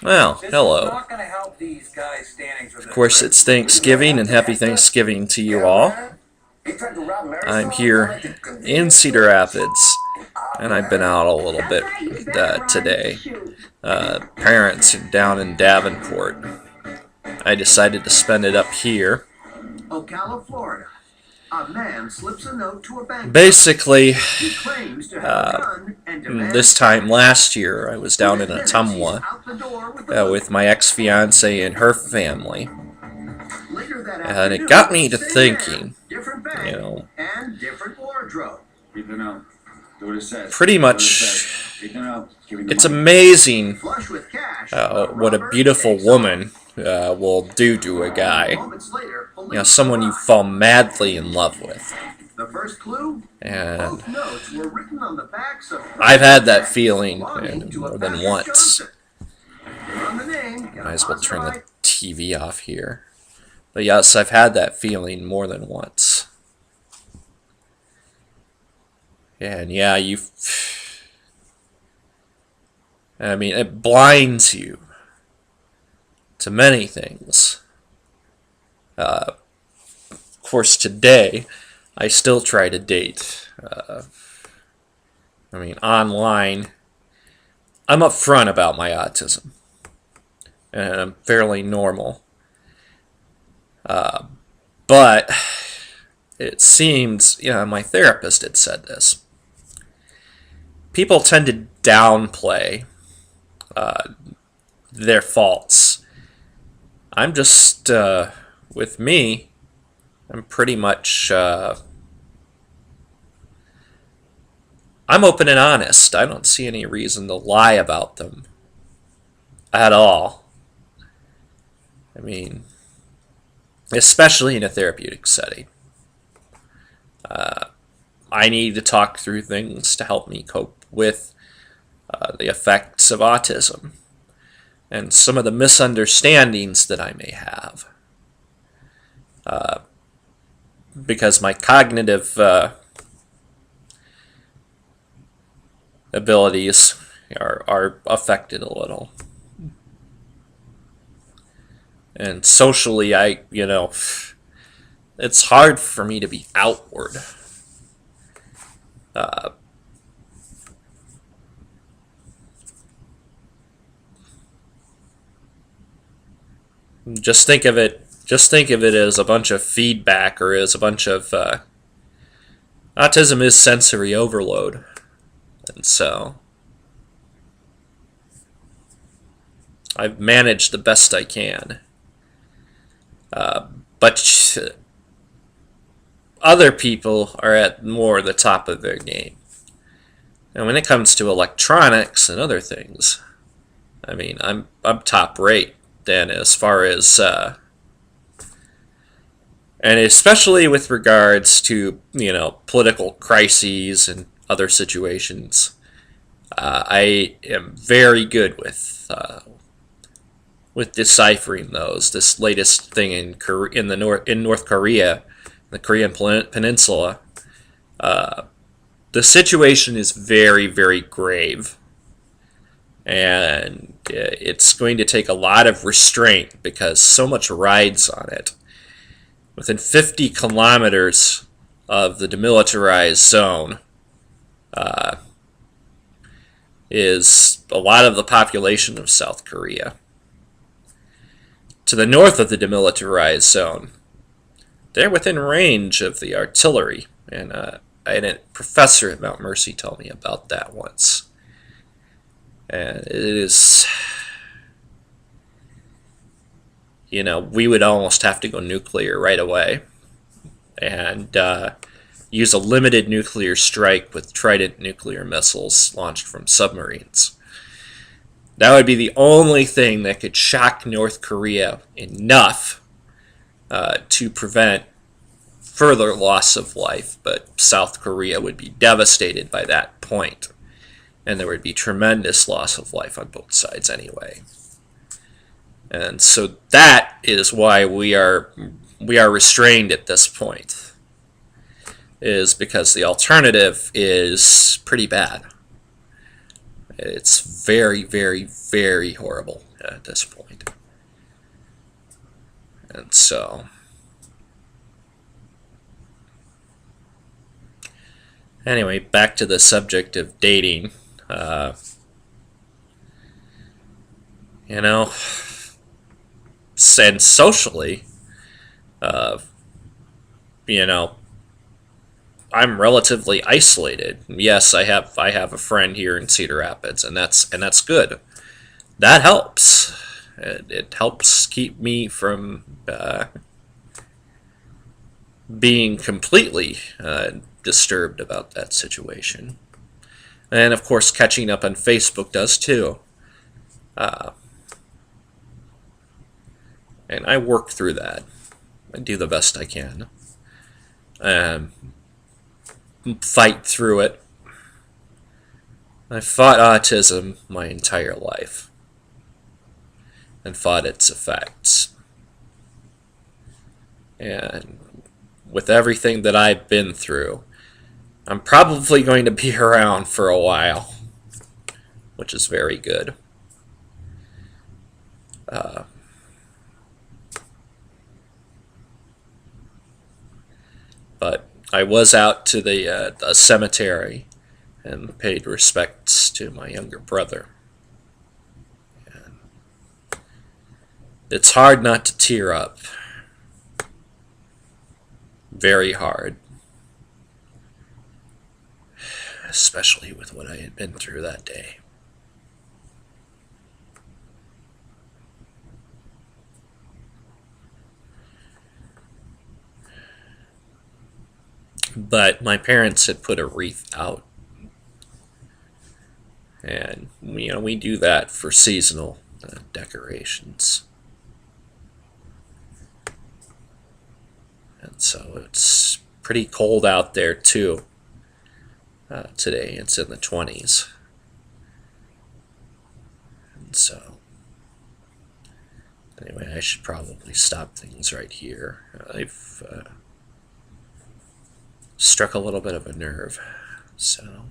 Well, hello. Of course, it's Thanksgiving, and happy Thanksgiving to you all. I'm here in Cedar Rapids, and I've been out a little bit today. Parents are down in Davenport. I decided to spend it up here. Ocala, Florida. A man slips a note to a bank. Basically, He claims to have a gun and demands this time last year, I was down in Ottumwa with my ex-fiance and her family. Later that And it afternoon, got me to same thinking, man, different bank, you know, and different wardrobe. pretty much, it's amazing Flush with cash, what a Robert beautiful takes woman will do to a guy. Moments later, Someone you fall madly in love with. The first clue? And Both notes were written on the backs of I've had that feeling belonging to a more than Patrick once. Johnson. On the name, Might as well turn the TV off here. But yes, I've had that feeling more than once. And yeah, it blinds you to many things. Of course, today, I still try to date. Online, I'm upfront about my autism. And I'm fairly normal. But it seems, my therapist had said this. People tend to downplay their faults. I'm just, with me, I'm pretty much, I'm open and honest. I don't see any reason to lie about them at all. Especially in a therapeutic setting. I need to talk through things to help me cope with the effects of autism and some of the misunderstandings that I may have. Because my cognitive abilities are affected a little. And socially, it's hard for me to be outward. Just think of it as a bunch of feedback, or as a bunch of autism is sensory overload. And so I've managed the best I can. But other people are at more the top of their game. And when it comes to electronics and other things, I'm top rate. Then as far as and especially with regards to political crises and other situations, I am very good with deciphering those. This latest thing in North Korea, the Korean Peninsula, the situation is very, very grave, and it's going to take a lot of restraint because so much rides on it. Within 50 kilometers of the demilitarized zone is a lot of the population of South Korea. To the north of the demilitarized zone, they're within range of the artillery, and I had a professor at Mount Mercy tell me about that once. And it is, we would almost have to go nuclear right away, and use a limited nuclear strike with Trident nuclear missiles launched from submarines. That would be the only thing that could shock North Korea enough to prevent further loss of life, but South Korea would be devastated by that point, and there would be tremendous loss of life on both sides anyway. And so that is why we are restrained at this point, is because the alternative is pretty bad. It's very, very, very horrible. at this point. And so, anyway, back to the subject of dating. You know, and socially, you know, I'm relatively isolated. Yes, I have a friend here in Cedar Rapids, and that's good. That helps. It helps keep me from being completely disturbed about that situation. And of course, catching up on Facebook does too. And I work through that. I do the best I can. Fight through it. I fought autism my entire life and fought its effects. And with everything that I've been through, I'm probably going to be around for a while, which is very good. But I was out to the cemetery and paid respects to my younger brother. And it's hard not to tear up. Very hard. Especially with what I had been through that day. But my parents had put a wreath out. And, we do that for seasonal decorations. And so it's pretty cold out there, too. Today it's in the 20s. And so, anyway, I should probably stop things right here. I've struck a little bit of a nerve. So